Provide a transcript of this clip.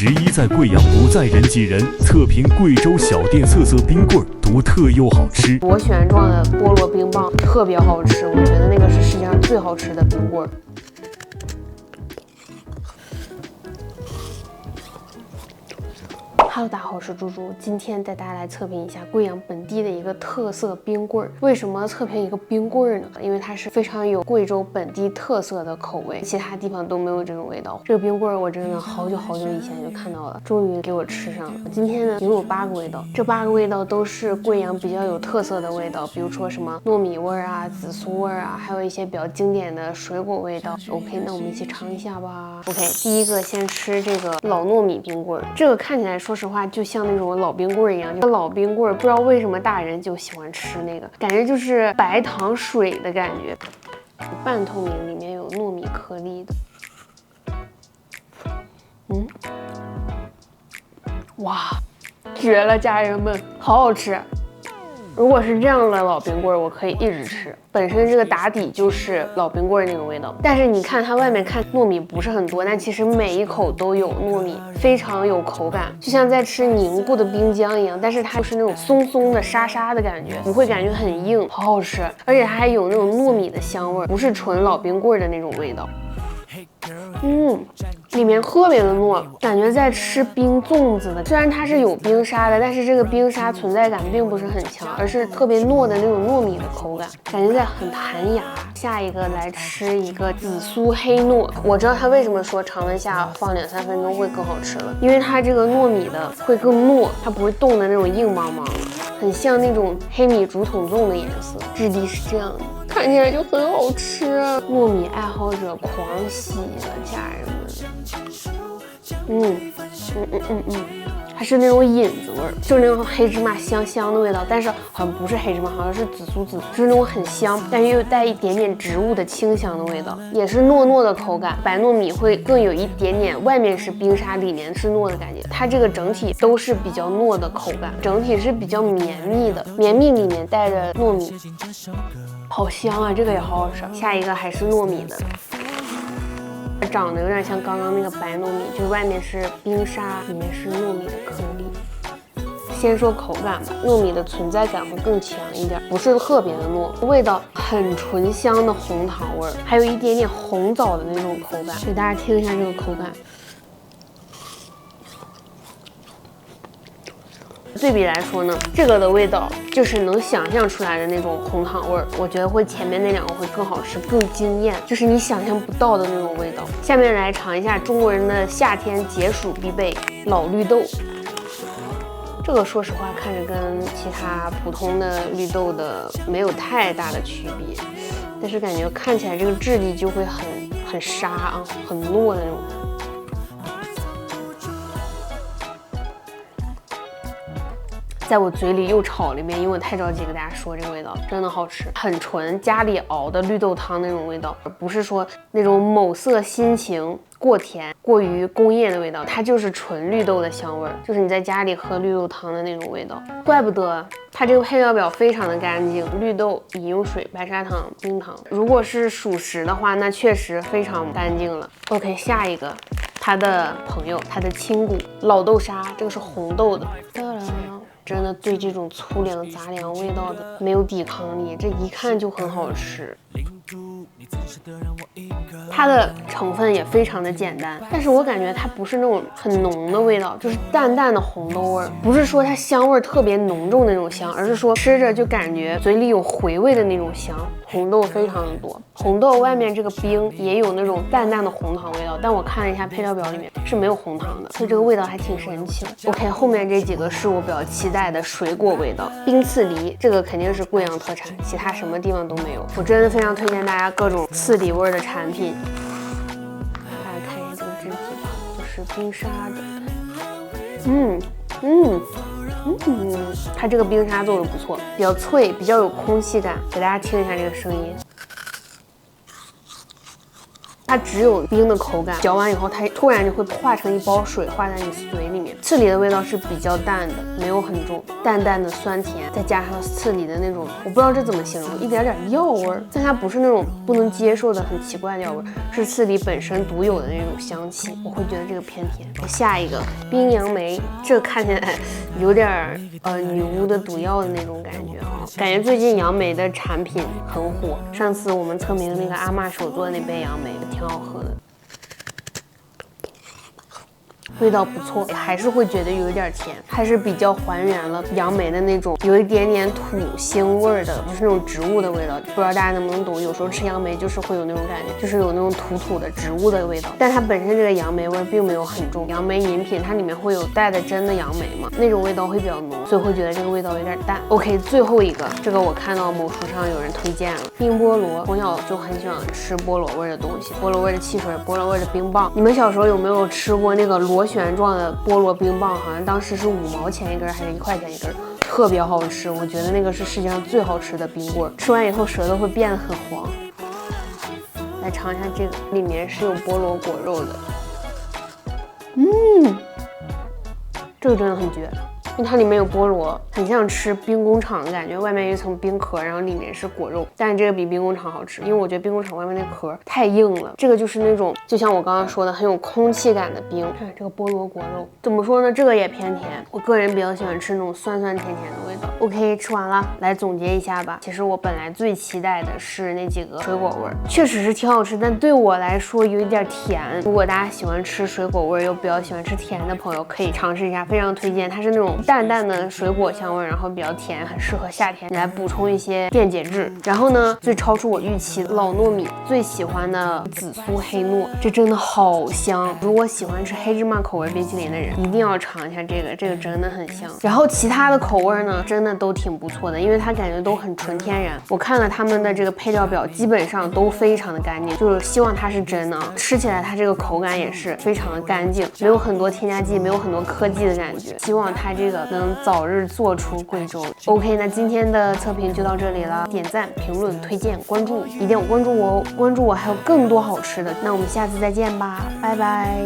11在贵阳不再人挤人，测评贵州小店特色冰棍，独特又好吃。螺旋状的菠萝冰棒特别好吃，我觉得那个是世界上最好吃的冰棍。Hello， 大家好，我是猪猪，今天带大家来测评一下贵阳本地的一个特色冰棍儿。为什么测评一个冰棍儿呢？因为它是非常有贵州本地特色的口味，其他地方都没有这种味道。这个冰棍儿我真的好久以前就看到了，终于给我吃上了。今天呢，有8个味道，这8个味道都是贵阳比较有特色的味道，比如说什么糯米味儿啊、紫苏味儿啊，还有一些比较经典的水果味道。OK， 那我们一起尝一下吧。OK， 第一个先吃这个老糯米冰棍儿，这个看起来说实话就像那种老冰棍儿一样，就老冰棍儿，不知道为什么大人就喜欢吃那个，感觉就是白糖水的感觉。半透明，里面有糯米颗粒的。哇，绝了，家人们，好好吃！如果是这样的老冰棍儿，我可以一直吃。本身这个打底就是老冰棍儿那种味道，但是你看它外面看糯米不是很多，但其实每一口都有糯米，非常有口感，就像在吃凝固的冰浆一样。但是它就是那种松松的、沙沙的感觉，不会感觉很硬，好好吃。而且它还有那种糯米的香味，不是纯老冰棍儿的那种味道。里面特别的糯，感觉在吃冰粽子的。虽然它是有冰沙的，但是这个冰沙存在感并不是很强，而是特别糯的那种糯米的口感，感觉在很弹牙。下一个来吃一个紫苏黑糯，我知道它为什么说常温下放2-3分钟会更好吃了，因为它这个糯米的会更糯，它不会冻的那种硬邦邦的，很像那种黑米竹筒粽的颜色，质地是这样的。看起来就很好吃啊！糯米爱好者狂喜了，家人们。还是那种引子味儿，就是那种黑芝麻香香的味道，但是好像不是黑芝麻，好像是紫苏，就是那种很香，但是又带一点点植物的清香的味道，也是糯糯的口感。白糯米会更有一点点，外面是冰沙，里面是糯的感觉。它这个整体都是比较糯的口感，整体是比较绵密的，绵密里面带着糯米，好香啊！这个也好好吃。下一个还是糯米的。长得有点像刚刚那个白糯米，就是外面是冰沙，里面是糯米的颗粒。先说口感吧，糯米的存在感会更强一点，不是特别的糯，味道很醇香的红糖味儿，还有一点点红枣的那种口感。给大家听一下这个口感。对比来说呢，这个的味道就是能想象出来的那种红糖味儿，我觉得会前面那2个会更好吃，更惊艳，就是你想象不到的那种味道。下面来尝一下中国人的夏天解暑必备老绿豆。这个说实话看着跟其他普通的绿豆的没有太大的区别，但是感觉看起来这个质地就会很沙啊，很糯的那种。在我嘴里又炒了一遍，因为我太着急跟大家说这个味道真的好吃，很纯，家里熬的绿豆汤那种味道，而不是说那种某色心情过甜、过于工业的味道，它就是纯绿豆的香味儿，就是你在家里喝绿豆汤的那种味道。怪不得它这个配料表非常的干净，绿豆、饮用水、白砂糖、冰糖。如果是属实的话，那确实非常干净了。OK， 下一个，它的朋友，它的亲骨老豆沙，这个是红豆的。真的对这种粗粮杂粮味道的没有抵抗力，这一看就很好吃。它的成分也非常的简单，但是我感觉它不是那种很浓的味道，就是淡淡的红豆味儿，不是说它香味特别浓重的那种香，而是说吃着就感觉嘴里有回味的那种香。红豆非常的多，红豆外面这个冰也有那种淡淡的红糖味道，但我看了一下配料表里面是没有红糖的，所以这个味道还挺神奇的。OK， 后面这几个是我比较期待的水果味道，冰刺梨这个肯定是贵阳特产，其他什么地方都没有。我真的非常推荐大家各种刺梨味的产品。大家看一下这个质地，就是冰沙的，它这个冰沙做的不错，比较脆，比较有空气感。给大家听一下这个声音。它只有冰的口感，嚼完以后它突然就会化成一包水化在你嘴里面。刺梨的味道是比较淡的，没有很重，淡淡的酸甜，再加上刺梨的那种，我不知道这怎么形容，一点药味儿，但它不是那种不能接受的很奇怪的药味儿，是刺梨本身独有的那种香气，我会觉得这个偏甜。下一个冰杨梅，这个看起来有点女巫的毒药的那种感觉啊，感觉最近杨梅的产品很火。上次我们测评的那个阿嬷手做的那杯杨梅挺好喝的。味道不错，还是会觉得有一点甜，还是比较还原了杨梅的那种有一点点土腥味的，就是那种植物的味道。不知道大家能不能懂？有时候吃杨梅就是会有那种感觉，就是有那种土的植物的味道，但它本身这个杨梅味并没有很重。杨梅饮品它里面会有带的真的杨梅嘛，那种味道会比较浓，所以会觉得这个味道有点淡。OK， 最后一个，这个我看到某书上有人推荐了冰菠萝，从小就很喜欢吃菠萝味的东西，菠萝味的汽水，菠萝味的冰棒。你们小时候有没有吃过那个螺旋状的菠萝冰棒？好像当时是5毛钱一根还是1块钱一根，特别好吃。我觉得那个是世界上最好吃的冰棍，吃完以后舌头会变得很黄。来尝一下这个，里面是有菠萝果肉的，这个真的很绝。因为它里面有菠萝，很像吃兵工厂的感觉，外面有一层冰壳，然后里面是果肉，但是这个比兵工厂好吃，因为我觉得兵工厂外面那壳太硬了，这个就是那种就像我刚刚说的很有空气感的冰。看这个菠萝果肉怎么说呢，这个也偏甜，我个人比较喜欢吃那种酸酸甜甜的味道。OK， 吃完了，来总结一下吧。其实我本来最期待的是那几个水果味，确实是挺好吃，但对我来说有一点甜。如果大家喜欢吃水果味又比较喜欢吃甜的朋友，可以尝试一下，非常推荐。它是那种淡淡的水果香味，然后比较甜，很适合夏天来补充一些电解质。然后呢，最超出我预期的老糯米，最喜欢的紫苏黑糯，这真的好香。如果喜欢吃黑芝麻口味冰淇淋的人，一定要尝一下这个，这个真的很香。然后其他的口味呢，真的都挺不错的，因为它感觉都很纯天然。我看了他们的这个配料表，基本上都非常的干净，就是希望它是真的。吃起来它这个口感也是非常的干净，没有很多添加剂，没有很多科技的感觉。希望它这个能早日做出贵州。OK， 那今天的测评就到这里了，点赞、评论、推荐、关注，一定要关注我哦！关注我还有更多好吃的。那我们下次再见吧，拜拜。